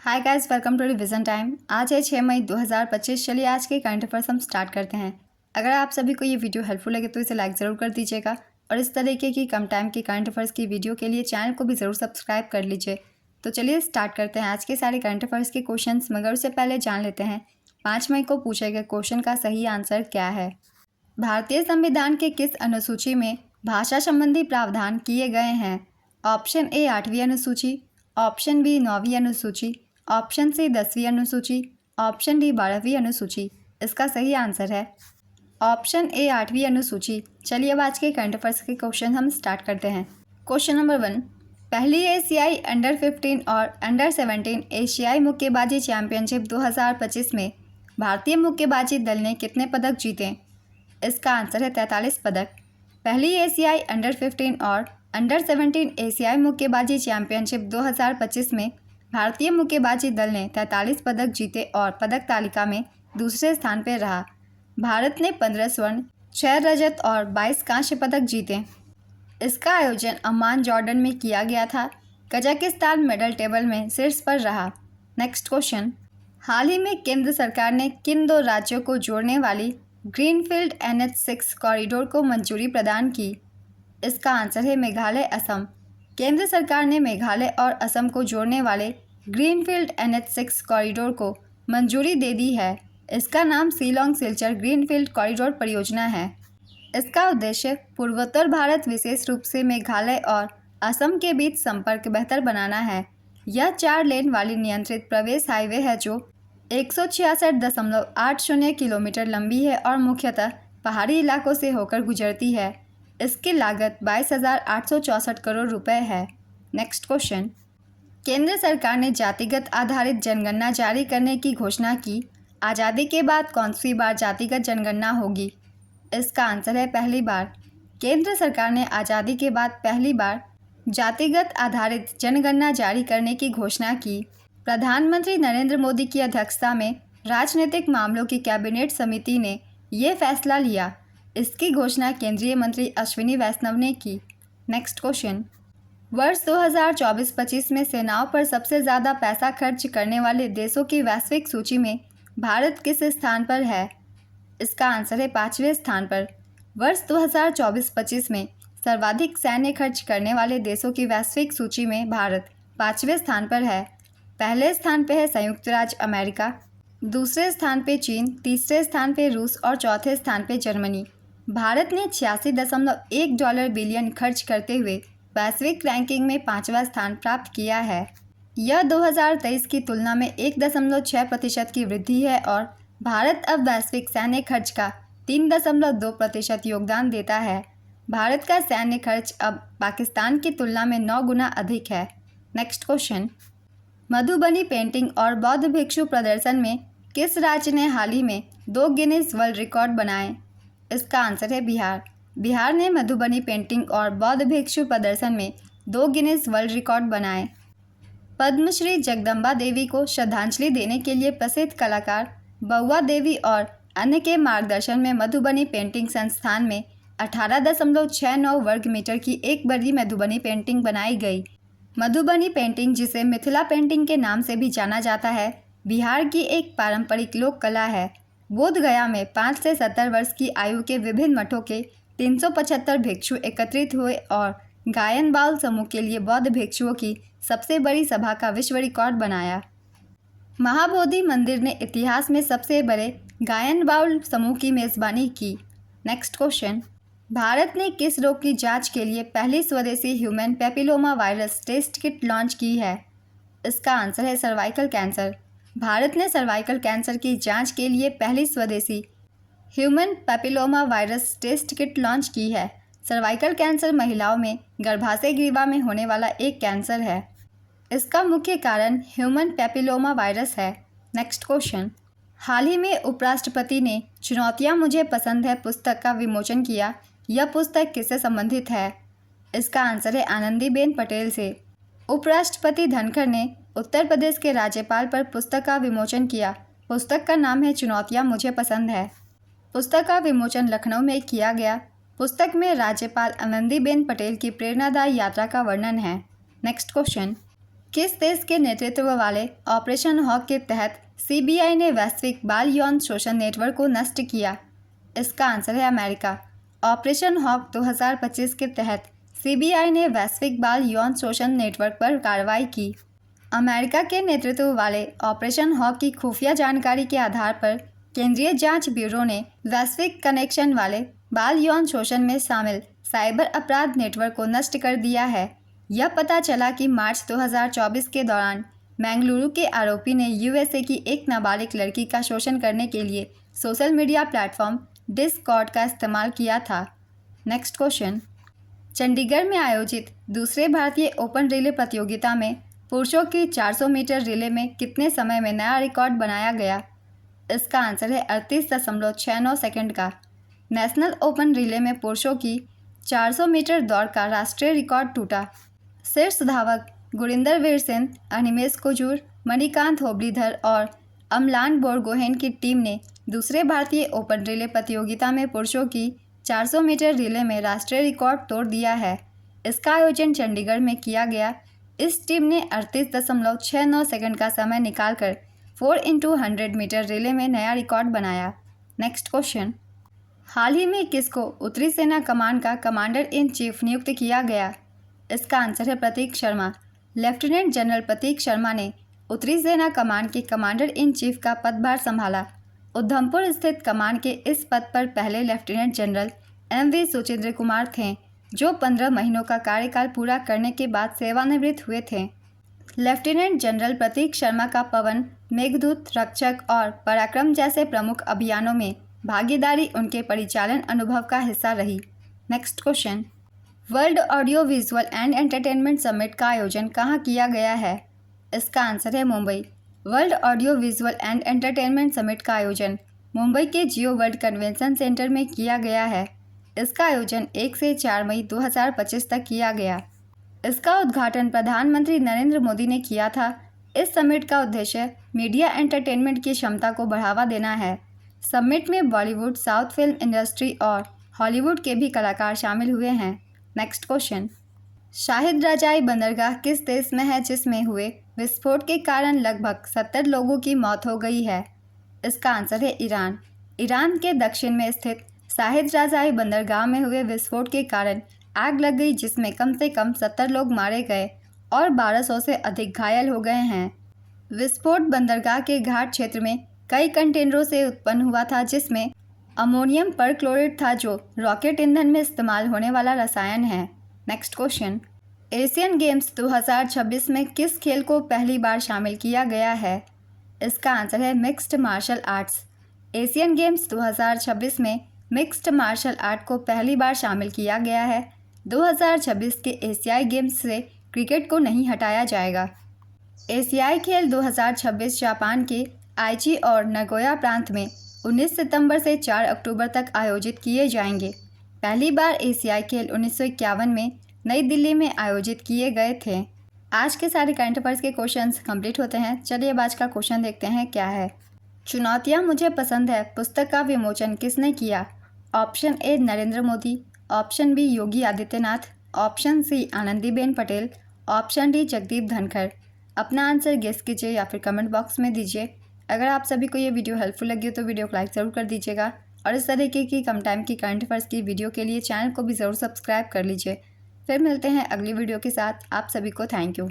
Hi guys, welcome to revision time. आज है 6 मई 2025। चलिए आज के करंट अफेयर्स हम स्टार्ट करते हैं। अगर आप सभी को ये वीडियो हेल्पफुल लगे तो इसे लाइक ज़रूर कर दीजिएगा और इस तरीके की कम टाइम की करंट अफेयर्स की वीडियो के लिए चैनल को भी ज़रूर सब्सक्राइब कर लीजिए। तो चलिए स्टार्ट करते हैं आज के सारे करंट अफेयर्स के क्वेश्चन, मगर उससे पहले जान लेते हैं 5 मई को पूछे गए क्वेश्चन का सही आंसर क्या है। भारतीय संविधान के किस अनुसूची में भाषा संबंधी प्रावधान किए गए हैं? ऑप्शन ए 8वीं अनुसूची, ऑप्शन बी 9वीं अनुसूची, ऑप्शन सी 10वीं अनुसूची, ऑप्शन डी 12वीं अनुसूची। इसका सही आंसर है ऑप्शन ए 8वीं अनुसूची। चलिए अब आज के करंट अफेयर्स के क्वेश्चन हम स्टार्ट करते हैं। क्वेश्चन नंबर 1, पहली एशियाई अंडर 15 और अंडर 17 एशियाई मुक्केबाजी चैंपियनशिप 2025 में भारतीय मुक्केबाजी दल ने कितने पदक जीते? इसका आंसर है 43 पदक। पहली एशियाई अंडर 15 और अंडर 17 एशियाई मुक्केबाजी चैंपियनशिप 2025 में भारतीय मुक्केबाजी दल ने 43 पदक जीते और पदक तालिका में दूसरे स्थान पर रहा। भारत ने 15 स्वर्ण, 6 रजत और 22 कांस्य पदक जीते। इसका आयोजन अम्मान जॉर्डन में किया गया था। कजाकिस्तान मेडल टेबल में शीर्ष पर रहा। नेक्स्ट क्वेश्चन, हाल ही में केंद्र सरकार ने किन 2 राज्यों को जोड़ने वाली ग्रीनफील्ड NH6 कॉरिडोर को मंजूरी प्रदान की? इसका आंसर है मेघालय असम। केंद्र सरकार ने मेघालय और असम को जोड़ने वाले ग्रीनफील्ड NH6 कॉरिडोर को मंजूरी दे दी है। इसका नाम शिलोंग सिलचर ग्रीनफील्ड कॉरिडोर परियोजना है। इसका उद्देश्य पूर्वोत्तर भारत, विशेष रूप से मेघालय और असम के बीच संपर्क बेहतर बनाना है। यह 4 लेन वाली नियंत्रित प्रवेश हाईवे है जो 166.80 किलोमीटर लंबी है और मुख्यतः पहाड़ी इलाकों से होकर गुजरती है। इसकी लागत 22,864 करोड़ रुपए है। नेक्स्ट क्वेश्चन, केंद्र सरकार ने जातिगत आधारित जनगणना जारी करने की घोषणा की। आज़ादी के बाद कौन सी बार जातिगत जनगणना होगी? इसका आंसर है पहली बार। केंद्र सरकार ने आज़ादी के बाद पहली बार जातिगत आधारित जनगणना जारी करने की घोषणा की। प्रधानमंत्री नरेंद्र मोदी की अध्यक्षता में राजनीतिक मामलों की कैबिनेट समिति ने ये फैसला लिया। इसकी घोषणा केंद्रीय मंत्री अश्विनी वैष्णव ने की। नेक्स्ट क्वेश्चन, वर्ष 2024-25 में सेनाओं पर सबसे ज़्यादा पैसा खर्च करने वाले देशों की वैश्विक सूची में भारत किस स्थान पर है? इसका आंसर है 5वें स्थान पर। वर्ष 2024-25 में सर्वाधिक सैन्य खर्च करने वाले देशों की वैश्विक सूची में भारत 5वें स्थान पर है। पहले स्थान पर है संयुक्त राज्य अमेरिका, दूसरे स्थान पे चीन, तीसरे स्थान पे रूस और चौथे स्थान पे जर्मनी। भारत ने $86.1 बिलियन खर्च करते हुए वैश्विक रैंकिंग में 5वां स्थान प्राप्त किया है। यह 2023 की तुलना में 1.6% की वृद्धि है और भारत अब वैश्विक सैन्य खर्च का 3.2% योगदान देता है। भारत का सैन्य खर्च अब पाकिस्तान की तुलना में 9 गुना अधिक है। नेक्स्ट क्वेश्चन, मधुबनी पेंटिंग और बौद्ध भिक्षु प्रदर्शन में किस राज्य ने हाल ही में 2 गिनीज वर्ल्ड रिकॉर्ड बनाए? इसका आंसर है बिहार। बिहार ने मधुबनी पेंटिंग और बौद्ध भिक्षु प्रदर्शन में 2 गिनीज वर्ल्ड रिकॉर्ड बनाए। पद्मश्री जगदम्बा देवी को श्रद्धांजलि देने के लिए प्रसिद्ध कलाकार बउआ देवी और अन्य के मार्गदर्शन में मधुबनी पेंटिंग संस्थान में 18.69 वर्ग मीटर की एक बड़ी मधुबनी पेंटिंग बनाई गई। मधुबनी पेंटिंग, जिसे मिथिला पेंटिंग के नाम से भी जाना जाता है, बिहार की एक पारंपरिक लोक कला है। बोध गया में 5 से 70 वर्ष की आयु के विभिन्न मठों के 375 भिक्षु एकत्रित हुए और गायन बाउल समूह के लिए बौद्ध भिक्षुओं की सबसे बड़ी सभा का विश्व रिकॉर्ड बनाया। महाबोधि मंदिर ने इतिहास में सबसे बड़े गायन बाउल समूह की मेज़बानी की। नेक्स्ट क्वेश्चन, भारत ने किस रोग की जांच के लिए पहली स्वदेशी human papilloma virus test kit launch की है? इसका आंसर है सर्वाइकल कैंसर। भारत ने सर्वाइकल कैंसर की जांच के लिए पहली स्वदेशी human papilloma virus test kit launch की है। सर्वाइकल कैंसर महिलाओं में गर्भाशय ग्रीवा में होने वाला एक कैंसर है। इसका मुख्य कारण ह्यूमन पैपिलोमा वायरस है। नेक्स्ट क्वेश्चन, हाल ही में उपराष्ट्रपति ने चुनौतियां मुझे पसंद है पुस्तक का विमोचन किया। यह पुस्तक किससे संबंधित है? इसका आंसर है आनंदीबेन पटेल से। उपराष्ट्रपति धनखड़ ने उत्तर प्रदेश के राज्यपाल पर पुस्तक का विमोचन किया। पुस्तक का नाम है चुनौतियां मुझे पसंद है। पुस्तक का विमोचन लखनऊ में किया गया। पुस्तक में राज्यपाल आनंदीबेन पटेल की प्रेरणादायी यात्रा का वर्णन है। नेक्स्ट क्वेश्चन, किस देश के नेतृत्व वाले ऑपरेशन हॉक के तहत सीबीआई ने वैश्विक बाल यौन शोषण नेटवर्क को नष्ट किया? इसका आंसर है अमेरिका। ऑपरेशन हॉक 2025 के तहत सीबीआई ने वैश्विक बाल यौन शोषण नेटवर्क पर कार्रवाई की। अमेरिका के नेतृत्व वाले ऑपरेशन हॉक की खुफिया जानकारी के आधार पर केंद्रीय जांच ब्यूरो ने वैश्विक कनेक्शन वाले बाल यौन शोषण में शामिल साइबर अपराध नेटवर्क को नष्ट कर दिया है। यह पता चला कि मार्च 2024 के दौरान बेंगलुरु के आरोपी ने यूएसए की एक नाबालिग लड़की का शोषण करने के लिए सोशल मीडिया प्लेटफॉर्म डिस्कॉर्ड का इस्तेमाल किया था। नेक्स्ट क्वेश्चन, चंडीगढ़ में आयोजित दूसरे भारतीय ओपन रिले प्रतियोगिता में पुरुषों की 400 मीटर रिले में कितने समय में नया रिकॉर्ड बनाया गया? इसका आंसर है 38.69 सेकंड का। नेशनल ओपन रिले में पुरुषों की 400 मीटर दौड़ का राष्ट्रीय रिकॉर्ड टूटा। शीर्ष धावक गुरिंदर वीर सिंह, अनिमेश कुजूर, मणिकांत होबलीधर और अमलान बोरगोहेन की टीम ने दूसरे भारतीय ओपन रिले प्रतियोगिता में पुरुषों की 400 मीटर रिले में राष्ट्रीय रिकॉर्ड तोड़ दिया है। इसका आयोजन चंडीगढ़ में किया गया। इस टीम ने 38.69 सेकंड का समय निकालकर 4x100 मीटर रिले में नया रिकॉर्ड बनाया। नेक्स्ट क्वेश्चन, हाल ही में किसको उत्तरी सेना कमान का कमांडर इन चीफ नियुक्त किया गया? इसका आंसर है प्रतीक शर्मा। लेफ्टिनेंट जनरल प्रतीक शर्मा ने उत्तरी सेना कमान के कमांडर इन चीफ का पदभार संभाला। उधमपुर स्थित कमान के इस पद पर पहले lieutenant general MV Suchindra Kumar थे, जो 15 महीनों का कार्यकाल पूरा करने के बाद सेवानिवृत्त हुए थे। लेफ्टिनेंट जनरल प्रतीक शर्मा का पवन, मेघदूत, रक्षक और पराक्रम जैसे प्रमुख अभियानों में भागीदारी उनके परिचालन अनुभव का हिस्सा रही। Next question, world audio visual and entertainment summit का आयोजन कहाँ किया गया है? इसका आंसर है Mumbai. World audio visual and entertainment summit का आयोजन मुंबई के जियो वर्ल्ड कन्वेंशन सेंटर में किया गया है। इसका आयोजन 1 से 4 मई 2025 तक किया गया। इसका उद्घाटन प्रधानमंत्री नरेंद्र मोदी ने किया था। इस समिट का उद्देश्य मीडिया एंटरटेनमेंट की क्षमता को बढ़ावा देना है। समिट में बॉलीवुड, साउथ फिल्म इंडस्ट्री और हॉलीवुड के भी कलाकार शामिल हुए हैं। नेक्स्ट क्वेश्चन, शाहिद रजाई बंदरगाह किस देश में है जिसमें हुए विस्फोट के कारण लगभग 70 लोगों की मौत हो गई है? इसका आंसर है ईरान। ईरान के दक्षिण में स्थित शाहिद रजाई बंदरगाह में हुए विस्फोट के कारण आग लग गई, जिसमें कम से कम 70 लोग मारे गए और 1200 से अधिक घायल हो गए हैं। विस्फोट बंदरगाह के घाट क्षेत्र में कई कंटेनरों से उत्पन्न हुआ था, जिसमें अमोनियम परक्लोरेट था, जो रॉकेट ईंधन में इस्तेमाल होने वाला रसायन है। नेक्स्ट क्वेश्चन, एशियन गेम्स 2026 में किस खेल को पहली बार शामिल किया गया है? इसका आंसर है mixed martial arts. Asian Games 2026 में मिक्स्ड मार्शल आर्ट को पहली बार शामिल किया गया है। 2026 के एशियाई गेम्स से क्रिकेट को नहीं हटाया जाएगा। एशियाई खेल 2026 जापान के आइची और नगोया प्रांत में 19 सितंबर से 4 अक्टूबर तक आयोजित किए जाएंगे। पहली बार एशियाई खेल 1951 में नई दिल्ली में आयोजित किए गए थे। आज के सारे करंट अफेयर्स के क्वेश्चंस कंप्लीट होते हैं। चलिए अब आज का क्वेश्चन देखते हैं क्या है। चुनौतियाँ मुझे पसंद है पुस्तक का विमोचन किसने किया? Option A Narendra Modi, option B Yogi Adityanath, option C Anandiben Patel, option D Jagdeep Dhankhar. अपना आंसर गेस कीजिए या फिर कमेंट बॉक्स में दीजिए। अगर आप सभी को ये वीडियो हेल्पफुल लगी हो तो वीडियो को लाइक ज़रूर कर दीजिएगा और इस तरीके की कम टाइम की करंट अफेयर्स की वीडियो के लिए चैनल को भी ज़रूर सब्सक्राइब कर लीजिए। फिर मिलते हैं अगली वीडियो के साथ। आप सभी को थैंक यू।